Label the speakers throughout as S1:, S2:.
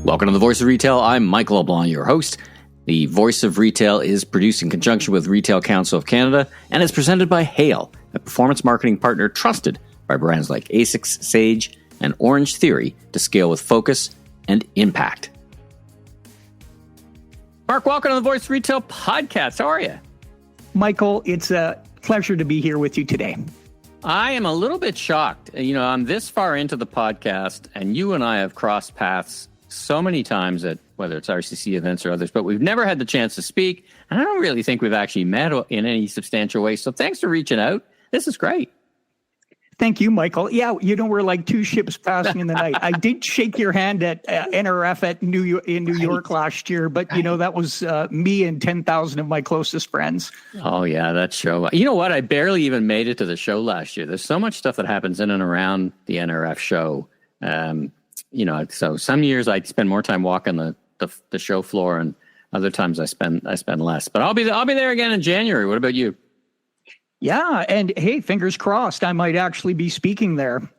S1: Welcome to The Voice of Retail. I'm Michael LeBlanc, your host. The Voice of Retail is produced in conjunction with Retail Council of Canada and is presented by Hale, a performance marketing partner trusted by brands like ASICS, Sage, and Orange Theory to scale with focus and impact. Mark, welcome to The Voice of Retail podcast. How are you?
S2: Michael, it's a pleasure to be here with you today.
S1: I am a little bit shocked. I'm this far into the podcast, and you and I have crossed paths so many times at whether it's RCC events or others, but we've never had the chance to speak. And I don't really think we've actually met in any substantial way. So thanks for reaching out. This is great.
S2: Thank you, Michael. Yeah, we're like two ships passing in the night. I did shake your hand at NRF in New York last year, but that was me and 10,000 of my closest friends.
S1: Oh yeah, that show. You know what? I barely even made it to the show last year. There's so much stuff that happens in and around the NRF show. So some years I spend more time walking the show floor, and other times I spend less. But I'll be there again in January. What about you?
S2: Yeah, and hey, fingers crossed, I might actually be speaking there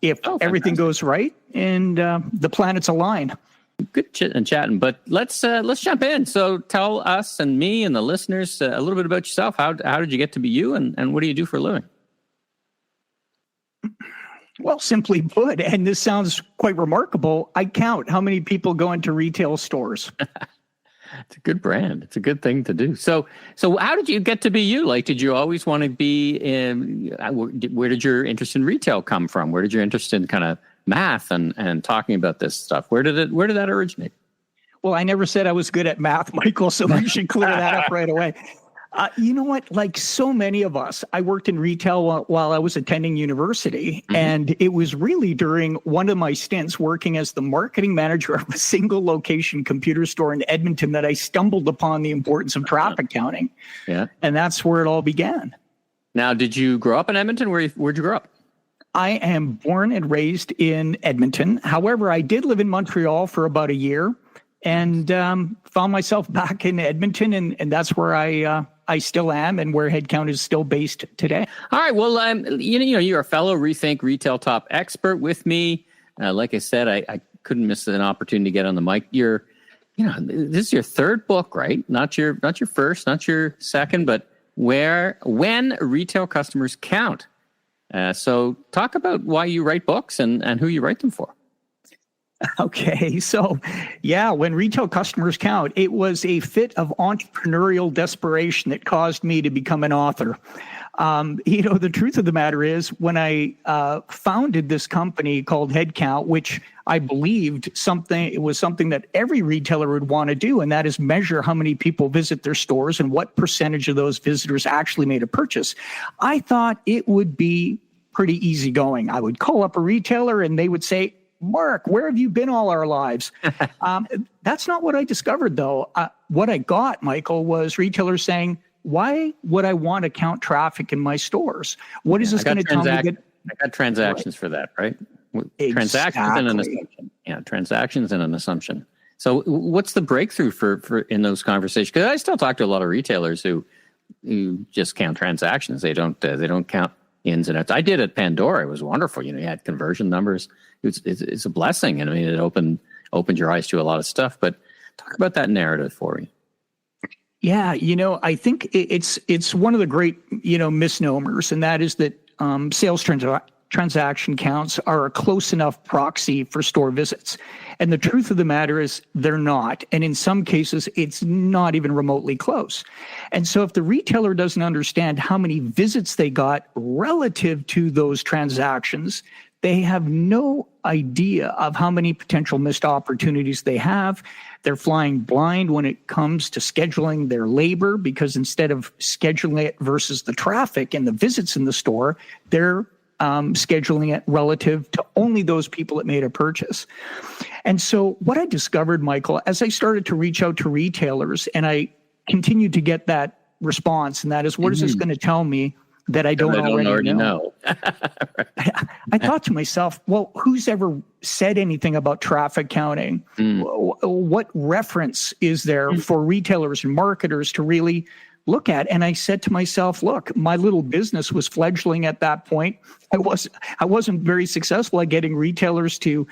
S2: if everything goes right and the planets align.
S1: Good chatting, but let's jump in. So tell us and me and the listeners a little bit about yourself. How did you get to be you, and what do you do for a living?
S2: Well, simply put, and this sounds quite remarkable, I count how many people go into retail stores.
S1: It's a good brand. It's a good thing to do. So how did you get to be you? Like, did you always want to be in, where did your interest in retail come from? Where did your interest in kind of math and talking about this stuff? Where did that originate?
S2: Well, I never said I was good at math, Michael, so we should clear that up right away. You know what? Like so many of us, I worked in retail while I was attending university. Mm-hmm. And it was really during one of my stints working as the marketing manager of a single location computer store in Edmonton that I stumbled upon the importance of traffic counting. Yeah. And that's where it all began.
S1: Now, did you grow up in Edmonton? Where'd you grow up?
S2: I am born and raised in Edmonton. However, I did live in Montreal for about a year and found myself back in Edmonton. And that's where I still am, and where HeadCount is still based today.
S1: All right. Well, you're a fellow Rethink Retail Top expert with me. Like I said, I couldn't miss an opportunity to get on the mic. This is your third book, right? Not your first, not your second, but when retail customers count. So talk about why you write books and who you write them for.
S2: Okay, so yeah, when retail customers count, it was a fit of entrepreneurial desperation that caused me to become an author. The truth of the matter is, when I founded this company called HeadCount, which I believed it was something that every retailer would want to do, and that is measure how many people visit their stores and what percentage of those visitors actually made a purchase. I thought it would be pretty easy going. I would call up a retailer and they would say, "Mark, where have you been all our lives?" That's not what I discovered, though. What I got, Michael, was retailers saying, "Why would I want to count traffic in my stores? What is this going to tell me?" I
S1: got transactions for that, right?
S2: Exactly.
S1: Transactions and an assumption. Yeah, transactions and an assumption. So what's the breakthrough for in those conversations? Because I still talk to a lot of retailers who just count transactions. They don't count ins and outs. I did at Pandora. It was wonderful. You had conversion numbers. It's a blessing. And I mean, it opened your eyes to a lot of stuff. But talk about that narrative for me.
S2: Yeah, I think it's one of the great misnomers, and that is that sales transaction counts are a close enough proxy for store visits. And the truth of the matter is they're not. And in some cases, it's not even remotely close. And so if the retailer doesn't understand how many visits they got relative to those transactions, they have no idea of how many potential missed opportunities they have. They're flying blind when it comes to scheduling their labor, because instead of scheduling it versus the traffic and the visits in the store, they're scheduling it relative to only those people that made a purchase. And so what I discovered, Michael, as I started to reach out to retailers, and I continued to get that response, and that is, what is this going to tell me that I don't already know? I thought to myself, well, who's ever said anything about traffic counting? What reference is there for retailers and marketers to really look at. And I said to myself, look, my little business was fledgling at that point. I wasn't very successful at getting retailers to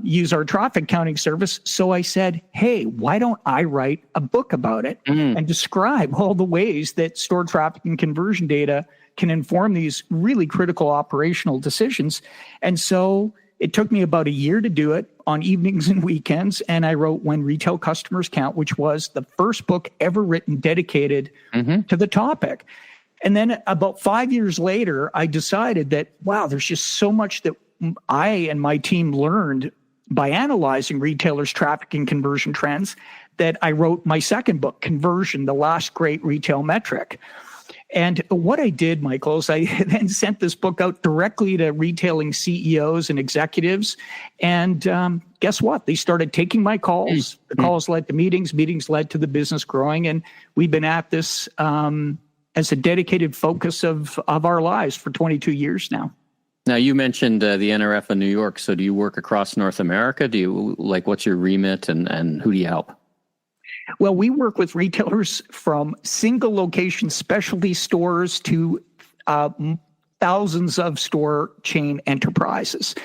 S2: use our traffic counting service. So I said, hey, why don't I write a book about it and describe all the ways that store traffic and conversion data can inform these really critical operational decisions. And so it took me about a year to do it on evenings and weekends. And I wrote When Retail Customers Count, which was the first book ever written dedicated to the topic. And then about 5 years later, I decided that, wow, there's just so much that I and my team learned by analyzing retailers' traffic and conversion trends that I wrote my second book, Conversion, the Last Great Retail Metric. And what I did, Michael, is I then sent this book out directly to retailing CEOs and executives. And guess what? They started taking my calls. The calls led to meetings. Meetings led to the business growing. And we've been at this as a dedicated focus of our lives for 22 years now.
S1: Now, you mentioned the NRF in New York. So do you work across North America? Do you, what's your remit and who do you help?
S2: Well, we work with retailers from single location specialty stores to thousands of store chain enterprises.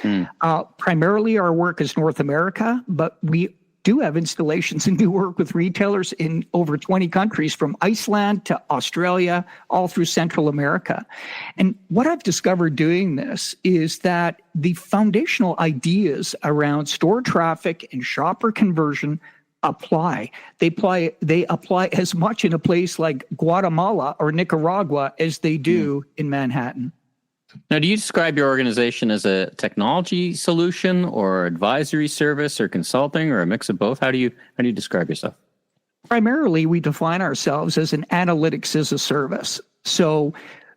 S2: Primarily our work is North America, but we do have installations and do work with retailers in over 20 countries, from Iceland to Australia, all through Central America. And what I've discovered doing this is that the foundational ideas around store traffic and shopper conversion apply. They apply as much in a place like Guatemala or Nicaragua as they do in Manhattan.
S1: Now, do you describe your organization as a technology solution or advisory service or consulting or a mix of both? How do you describe yourself?
S2: Primarily, we define ourselves as an analytics as a service. So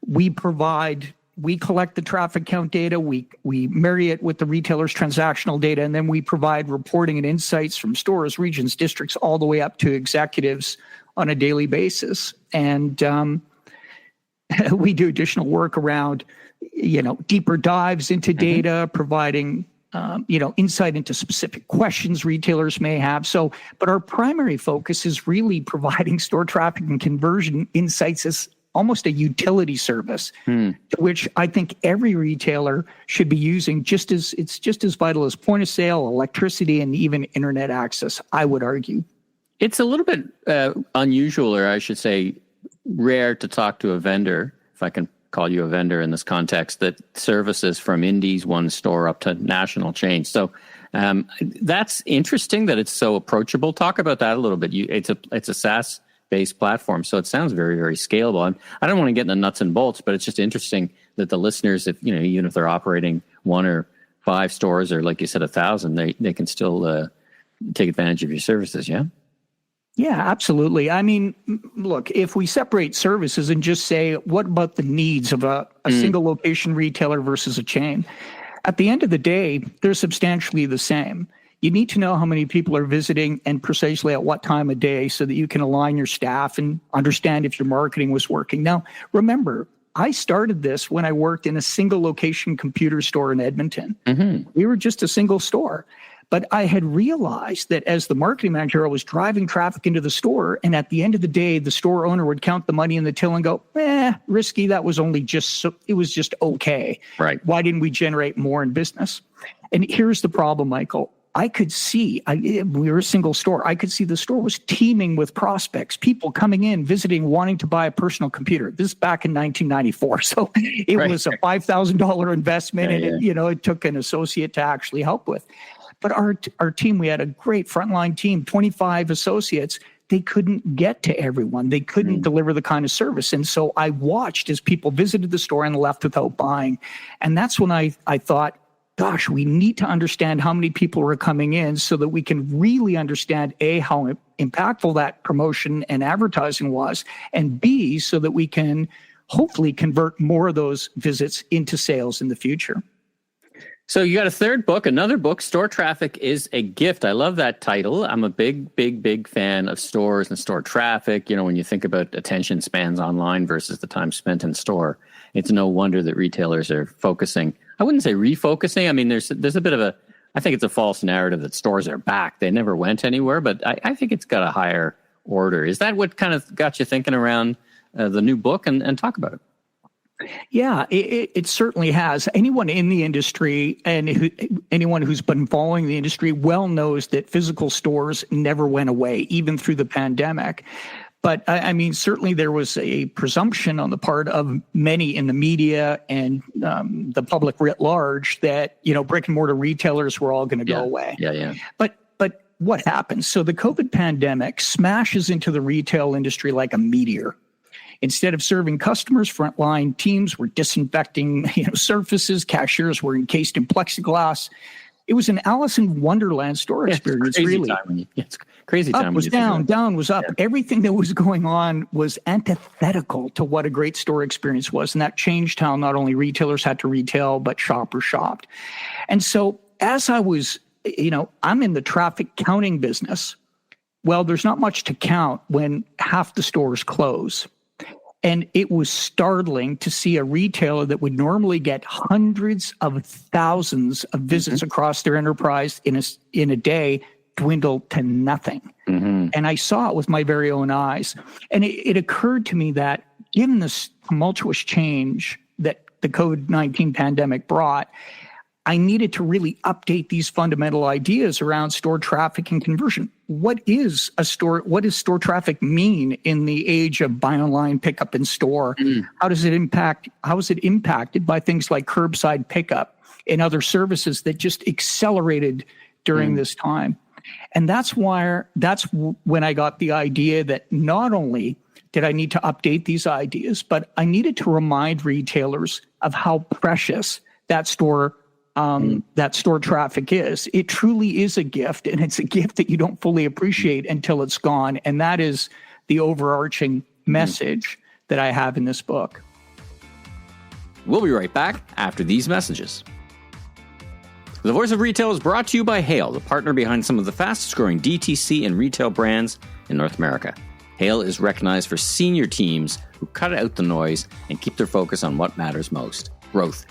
S2: we collect the traffic count data, we marry it with the retailer's transactional data, and then we provide reporting and insights from stores, regions, districts, all the way up to executives on a daily basis. And we do additional work around, deeper dives into data, providing, insight into specific questions retailers may have. But our primary focus is really providing store traffic and conversion insights as almost a utility service, which I think every retailer should be using. It's just as vital as point of sale, electricity, and even internet access, I would argue.
S1: It's a little bit unusual, or I should say rare, to talk to a vendor, if I can call you a vendor in this context, that services from indies, one store, up to national chains. So that's interesting that it's so approachable. Talk about that a little bit. It's a SaaS-based platform, so it sounds very, very scalable. And I don't want to get in the nuts and bolts, but it's just interesting that the listeners, even if they're operating 1 or 5 stores, or like you said, 1,000, they can still take advantage of your services. Yeah.
S2: Yeah, absolutely. I mean, look, if we separate services and just say, what about the needs of a single location retailer versus a chain? At the end of the day, they're substantially the same. You need to know how many people are visiting and precisely at what time of day so that you can align your staff and understand if your marketing was working. Now, remember, I started this when I worked in a single location computer store in Edmonton. We were just a single store. But I had realized that as the marketing manager, I was driving traffic into the store, and at the end of the day, the store owner would count the money in the till and go, Risky, that was only it was just okay.
S1: Right.
S2: Why didn't we generate more in business? And here's the problem, Michael. I could see, we were a single store. I could see the store was teeming with prospects, people coming in, visiting, wanting to buy a personal computer. This is back in 1994. So it was a $5,000 investment, it took an associate to actually help with. But our team, we had a great frontline team, 25 associates. They couldn't get to everyone. They couldn't deliver the kind of service. And so I watched as people visited the store and left without buying. And that's when I thought, gosh, we need to understand how many people were coming in so that we can really understand, A, how impactful that promotion and advertising was, and B, so that we can hopefully convert more of those visits into sales in the future.
S1: So you got a third book, another book, Store Traffic is a Gift. I love that title. I'm a big fan of stores and store traffic. When you think about attention spans online versus the time spent in store, it's no wonder that retailers are focusing. I wouldn't say refocusing. I mean, there's a bit of I think it's a false narrative that stores are back. They never went anywhere, but I think it's got a higher order. Is that what kind of got you thinking around the new book, and talk about it?
S2: Yeah, it certainly has. Anyone in the industry and anyone who's been following the industry well knows that physical stores never went away, even through the pandemic. But I mean, certainly there was a presumption on the part of many in the media and the public writ large that, brick and mortar retailers were all going to go away.
S1: Yeah.
S2: But what happens? So the COVID pandemic smashes into the retail industry like a meteor. Instead of serving customers, frontline teams were disinfecting surfaces, cashiers were encased in plexiglass. It was an Alice in Wonderland store experience, really.
S1: It's crazy time.
S2: Up was down, down was up. Yeah. Everything that was going on was antithetical to what a great store experience was. And that changed how not only retailers had to retail, but shoppers shopped. And so as I was, I'm in the traffic counting business. Well, there's not much to count when half the stores close. And it was startling to see a retailer that would normally get hundreds of thousands of visits across their enterprise in a day dwindle to nothing. And I saw it with my very own eyes. And it occurred to me that given this tumultuous change that the COVID-19 pandemic brought, I needed to really update these fundamental ideas around store traffic and conversion. What is a store? What does store traffic mean in the age of buy online, pick up in store? How does it impact? How is it impacted by things like curbside pickup and other services that just accelerated during this time? And that's when I got the idea that not only did I need to update these ideas, but I needed to remind retailers of how precious that store traffic is. It truly is a gift, and it's a gift that you don't fully appreciate until it's gone. And that is the overarching message that I have in this book.
S1: We'll be right back after these messages. The Voice of Retail is brought to you by Hale, the partner behind some of the fastest growing DTC and retail brands in North America. Hale is recognized for senior teams who cut out the noise and keep their focus on what matters most: growth.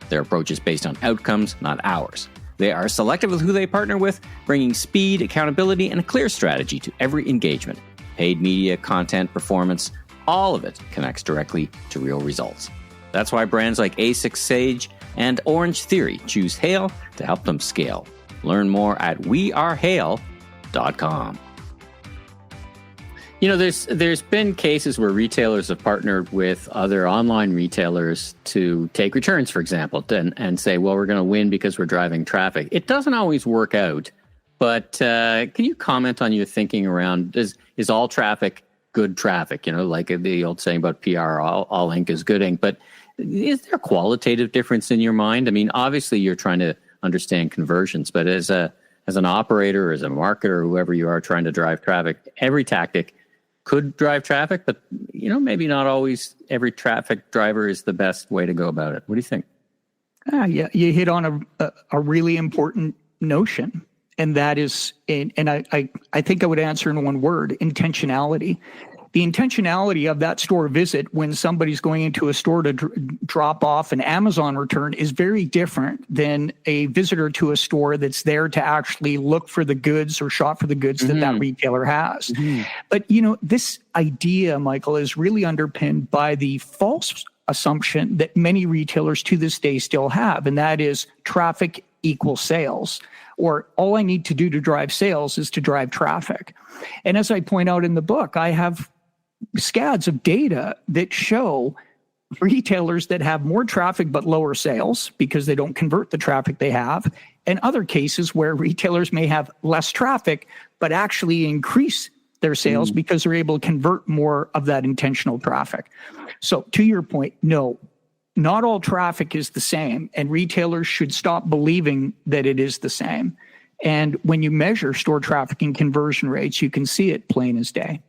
S1: Their approach is based on outcomes, not hours. They are selective with who they partner with, bringing speed, accountability, and a clear strategy to every engagement. Paid media, content, performance, all of it connects directly to real results. That's why brands like A6 Sage and Orange Theory choose Hale to help them scale. Learn more at wearehale.com. There's been cases where retailers have partnered with other online retailers to take returns, for example, and say, well, we're going to win because we're driving traffic. It doesn't always work out, but can you comment on your thinking around, is all traffic good traffic? Like the old saying about PR, all ink is good ink, but is there a qualitative difference in your mind? I mean, obviously you're trying to understand conversions, but as an operator, as a marketer, whoever you are trying to drive traffic, every tactic could drive traffic, but maybe not always every traffic driver is the best way to go about it. What do you think?
S2: Yeah, you hit on a really important notion, and that is, and I think I would answer in one word: intentionality. The intentionality of that store visit when somebody's going into a store to drop off an Amazon return is very different than a visitor to a store that's there to actually look for the goods or shop for the goods that retailer has. But, this idea, Michael, is really underpinned by the false assumption that many retailers to this day still have, and that is traffic equals sales, or all I need to do to drive sales is to drive traffic. And as I point out in the book, I have scads of data that show retailers that have more traffic but lower sales because they don't convert the traffic they have, and other cases where retailers may have less traffic but actually increase their sales because they're able to convert more of that intentional traffic. So to your point, no, not all traffic is the same, and retailers should stop believing that it is the same. And when you measure store traffic and conversion rates, you can see it plain as day.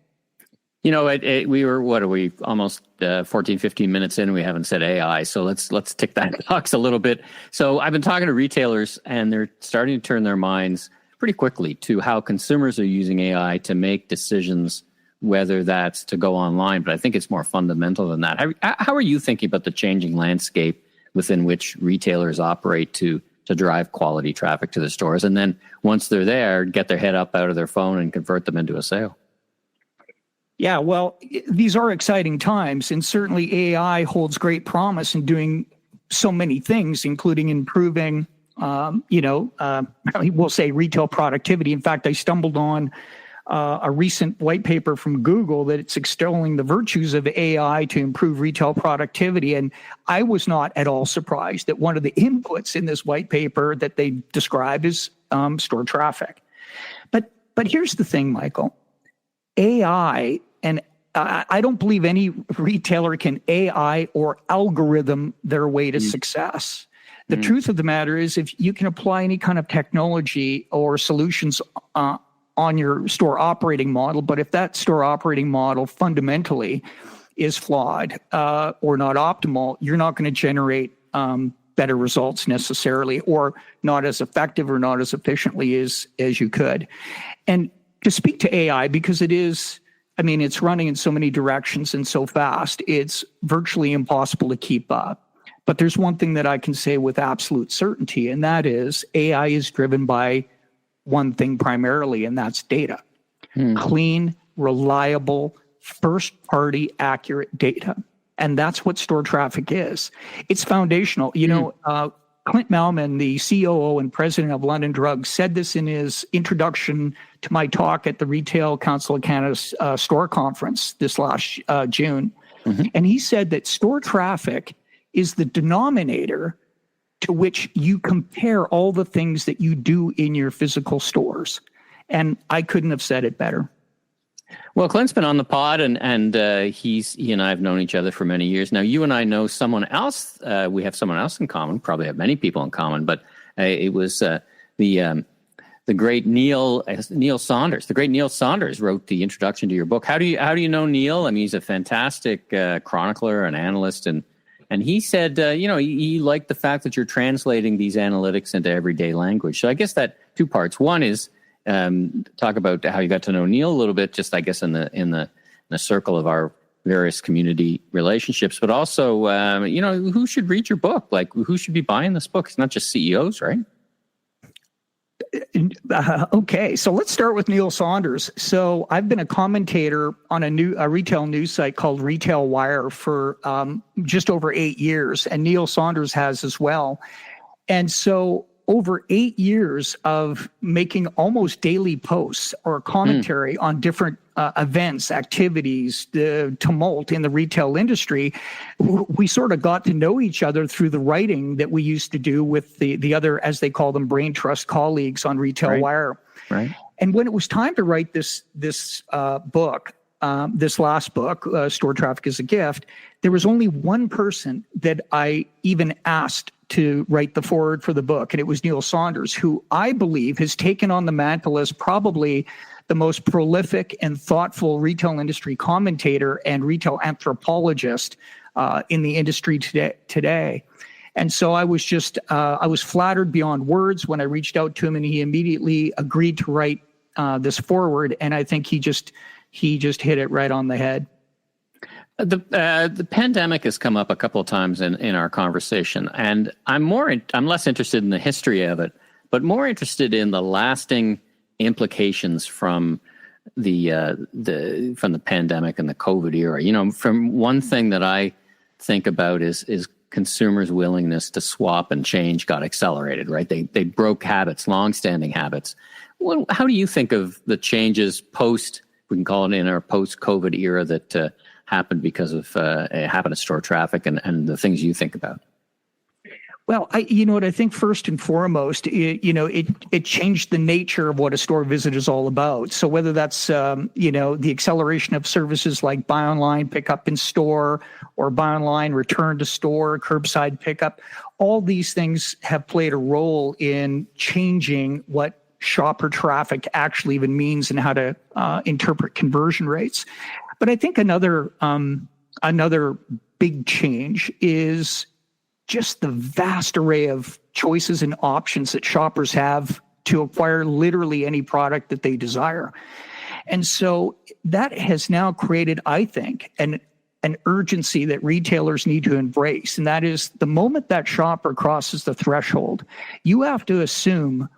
S1: We were, what are we, almost 14, 15 minutes in, and we haven't said AI. So let's tick that box a little bit. So I've been talking to retailers, and they're starting to turn their minds pretty quickly to how consumers are using AI to make decisions, whether that's to go online. But I think it's more fundamental than that. How are you thinking about the changing landscape within which retailers operate to drive quality traffic to the stores? And then once they're there, get their head up out of their phone and convert them into a sale?
S2: Yeah, well, these are exciting times, and certainly AI holds great promise in doing so many things, including improving, we'll say retail productivity. In fact, I stumbled on a recent white paper from Google that it's extolling the virtues of AI to improve retail productivity. And I was not at all surprised that one of the inputs in this white paper that they describe is store traffic. But here's the thing, Michael. AI, and I don't believe any retailer can AI or algorithm their way to success. The truth of the matter is, if you can apply any kind of technology or solutions on your store operating model, but if that store operating model fundamentally is flawed or not optimal, you're not going to generate better results necessarily, or not as effective or not as efficiently as you could. And to speak to AI, because it's running in so many directions and so fast, it's virtually impossible to keep up. But there's one thing that I can say with absolute certainty, and that is AI is driven by one thing primarily, and that's data. Clean, reliable, first-party, accurate data. And that's what store traffic is. It's foundational. Clint Malman, the COO and president of London Drugs, said this in his introduction to my talk at the Retail Council of Canada's store conference this last June. And he said that store traffic is the denominator to which you compare all the things that you do in your physical stores. And I couldn't have said it better.
S1: Well, Clint's been on the pod, and he and I have known each other for many years. Now, you and I know someone else. We have someone else in common. Probably have many people in common, but it was the great Neil Saunders. The great Neil Saunders wrote the introduction to your book. How do you know Neil? I mean, he's a fantastic chronicler and analyst, and he said, he liked the fact that you're translating these analytics into everyday language. So I guess that two parts. One is talk about how you got to know Neil a little bit, just I guess in the circle of our various community relationships, but also who should read your book? Like, who should be buying this book? It's not just CEOs, right?
S2: Okay, so let's start with Neil Saunders. So I've been a commentator on a retail news site called Retail Wire for just over 8 years, and Neil Saunders has as well. And so over 8 years of making almost daily posts or commentary on different events, activities, the tumult in the retail industry, we sort of got to know each other through the writing that we used to do with the other, as they call them, brain trust colleagues on Retail Wire.
S1: Right.
S2: And when it was time to write this book, this last book, Store Traffic is a Gift, there was only one person that I even asked to write the foreword for the book, and it was Neil Saunders, who I believe has taken on the mantle as probably the most prolific and thoughtful retail industry commentator and retail anthropologist in the industry today. And so I was I was flattered beyond words when I reached out to him, and he immediately agreed to write this foreword. And I think he just hit it right on the head.
S1: The pandemic has come up a couple of times in our conversation, and I'm less interested in the history of it, but more interested in the lasting implications from the pandemic and the COVID era. From one thing that I think about is consumers' willingness to swap and change got accelerated. Right? They broke habits, longstanding habits. How do you think of the changes we can call it in our post-COVID era that happened because of happened to store traffic and the things you think about?
S2: Well, I think first and foremost, it changed the nature of what a store visit is all about. So whether that's, the acceleration of services like buy online, pick up in store, or buy online, return to store, curbside pickup, all these things have played a role in changing what shopper traffic actually even means and how to interpret conversion rates. But I think another big change is just the vast array of choices and options that shoppers have to acquire literally any product that they desire. And so that has now created, I think, an urgency that retailers need to embrace. And that is, the moment that shopper crosses the threshold, you have to assume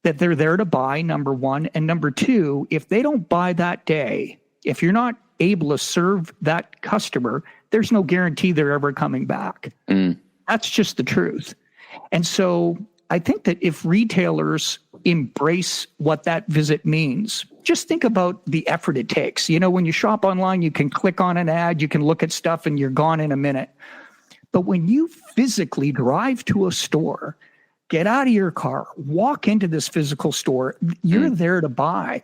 S2: that they're there to buy, number one. And number two, if they don't buy that day, If you're not able to serve that customer, there's no guarantee they're ever coming back. That's just the truth. And so I think that if retailers embrace what that visit means, just think about the effort it takes. When you shop online, you can click on an ad, you can look at stuff, and you're gone in a minute. But when you physically drive to a store, get out of your car, walk into this physical store, you're there to buy.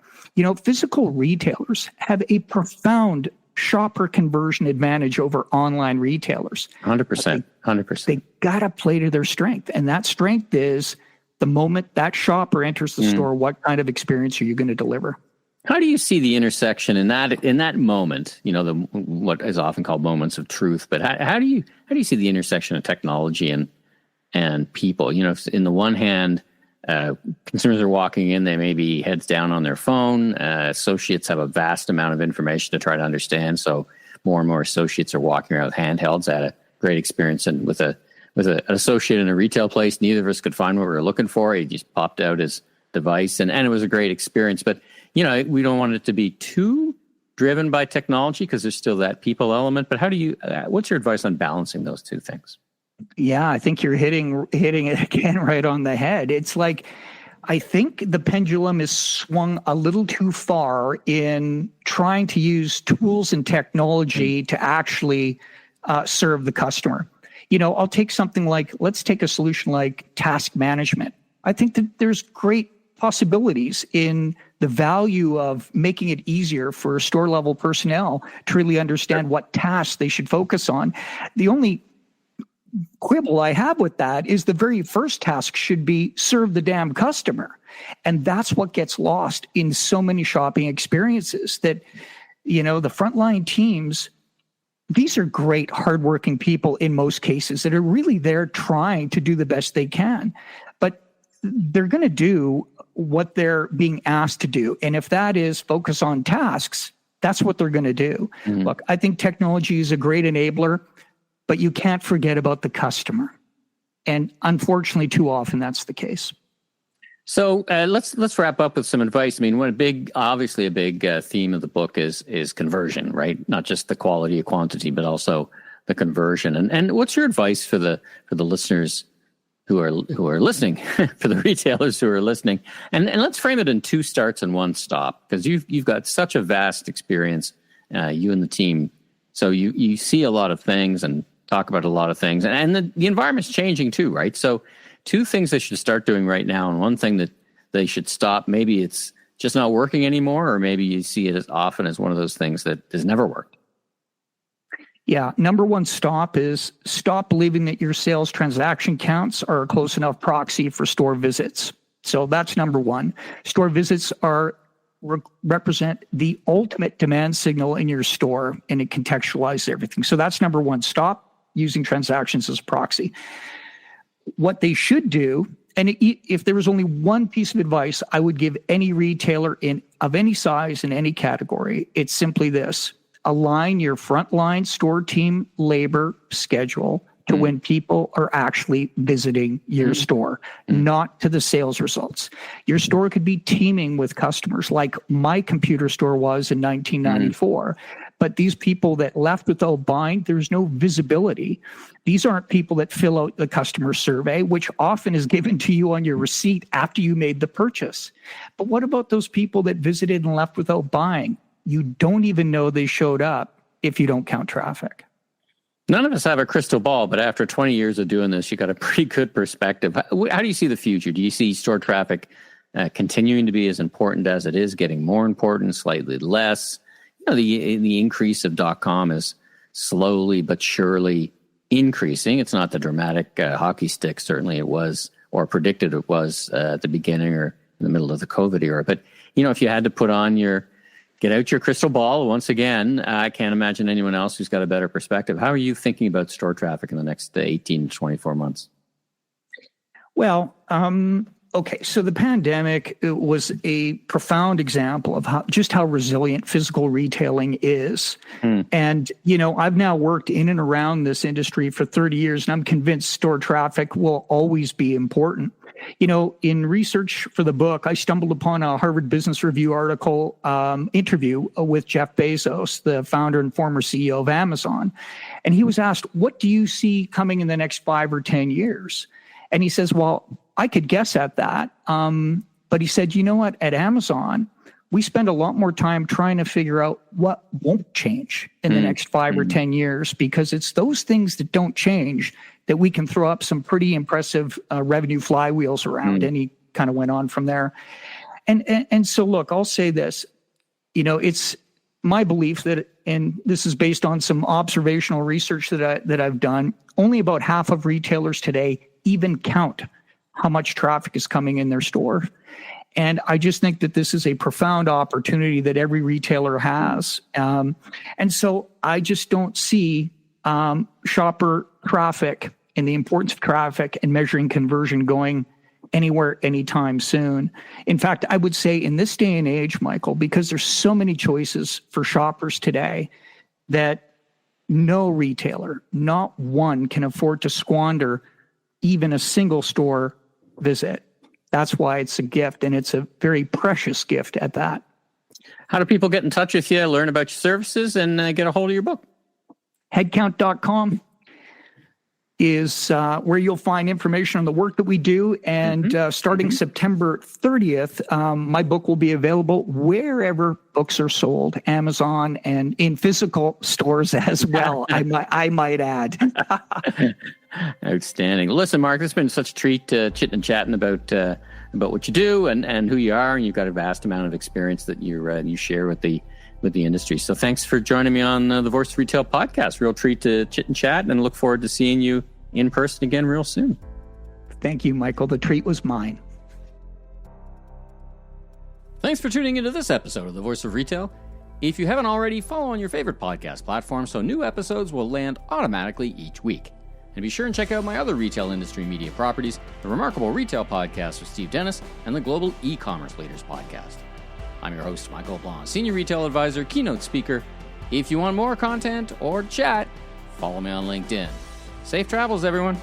S2: Physical retailers have a profound shopper conversion advantage over online retailers.
S1: 100%. 100%.
S2: They got to play to their strength. And that strength is the moment that shopper enters the store, what kind of experience are you going to deliver?
S1: How do you see the intersection in that moment, what is often called moments of truth, but how do you see the intersection of technology and people? In the one hand, consumers are walking in, they may be heads down on their phone. Associates have a vast amount of information to try to understand. So more and more associates are walking around with handhelds. I had a great experience with an associate in a retail place. Neither of us could find what we were looking for. He just popped out his device and it was a great experience. But, we don't want it to be too driven by technology because there's still that people element. But what's your advice on balancing those two things?
S2: Yeah, I think you're hitting it again right on the head. It's like, I think the pendulum is swung a little too far in trying to use tools and technology to actually serve the customer. I'll take let's take a solution like task management. I think that there's great possibilities in the value of making it easier for store level personnel to really understand what tasks they should focus on. The only quibble I have with that is the very first task should be serve the damn customer. And that's what gets lost in so many shopping experiences that, the frontline teams, these are great, hardworking people in most cases that are really there trying to do the best they can. But they're going to do what they're being asked to do. And if that is focus on tasks, that's what they're going to do. Look, I think technology is a great enabler, but you can't forget about the customer. And unfortunately, too often that's the case.
S1: So let's wrap up with some advice. I mean, obviously a big theme of the book is conversion, right? Not just the quality or quantity, but also the conversion. And what's your advice for the listeners who are listening, for the retailers who are listening? And let's frame it in 2 starts and 1 stop, because you've got such a vast experience, you and the team. So you see a lot of things and talk about a lot of things, and the environment's changing too, right? So 2 things they should start doing right now, and 1 thing that they should stop. Maybe it's just not working anymore, or maybe you see it as often as one of those things that has never worked.
S2: Yeah, number 1 stop is stop believing that your sales transaction counts are a close enough proxy for store visits. So that's number 1. Store visits represent the ultimate demand signal in your store, and it contextualizes everything. So that's number 1. Stop using transactions as a proxy. What they should do, and if there was only 1 piece of advice I would give any retailer of any size in any category, it's simply this: align your frontline store team labor schedule to when people are actually visiting your store, not to the sales results. Your store could be teeming with customers like my computer store was in 1994. But these people that left without buying, there's no visibility. These aren't people that fill out the customer survey, which often is given to you on your receipt after you made the purchase. But what about those people that visited and left without buying? You don't even know they showed up if you don't count traffic.
S1: None of us have a crystal ball, but after 20 years of doing this, you got a pretty good perspective. How do you see the future? Do you see store traffic continuing to be as important as it is, getting more important, slightly less? The increase of .com is slowly but surely increasing. It's not the dramatic hockey stick, certainly it was, or predicted it was at the beginning or in the middle of the COVID era. But, if you had to get out your crystal ball once again, I can't imagine anyone else who's got a better perspective. How are you thinking about store traffic in the next 18 to 24 months?
S2: Well, okay, so the pandemic was a profound example of how resilient physical retailing is. And, I've now worked in and around this industry for 30 years, and I'm convinced store traffic will always be important. In research for the book, I stumbled upon a Harvard Business Review article interview with Jeff Bezos, the founder and former CEO of Amazon. And he was asked, what do you see coming in the next 5 or 10 years? And he says, well, I could guess at that. But he said, you know what, at Amazon, we spend a lot more time trying to figure out what won't change in the next 5 or 10 years, because it's those things that don't change that we can throw up some pretty impressive revenue flywheels around. And he kind of went on from there. And so, look, I'll say this, it's my belief that, and this is based on some observational research that I've done, only about half of retailers today even count how much traffic is coming in their store. And I just think that this is a profound opportunity that every retailer has. And so I just don't see shopper traffic and the importance of traffic and measuring conversion going anywhere anytime soon. In fact, I would say in this day and age, Michael, because there's so many choices for shoppers today, that no retailer, not one, can afford to squander even a single store visit. That's why it's a gift, and it's a very precious gift at that.
S1: How do people get in touch with you, learn about your services, and get a hold of your book?
S2: Headcount.com is where you'll find information on the work that we do. And starting September 30th, my book will be available wherever books are sold, Amazon, and in physical stores as well, I might add.
S1: Outstanding. Listen, Mark, it's been such a treat chitting and chatting about what you do and who you are, and you've got a vast amount of experience that you share with the industry. So thanks for joining me on the Voice of Retail podcast. Real treat to chit and chat, and look forward to seeing you in person again real soon.
S2: Thank you, Michael. The treat was mine.
S1: Thanks for tuning into this episode of The Voice of Retail. If you haven't already, follow on your favorite podcast platform so new episodes will land automatically each week. And be sure and check out my other retail industry media properties, the Remarkable Retail Podcast with Steve Dennis and the Global E-Commerce Leaders Podcast. I'm your host, Michael LeBlanc, Senior Retail Advisor, Keynote Speaker. If you want more content or chat, follow me on LinkedIn. Safe travels, everyone.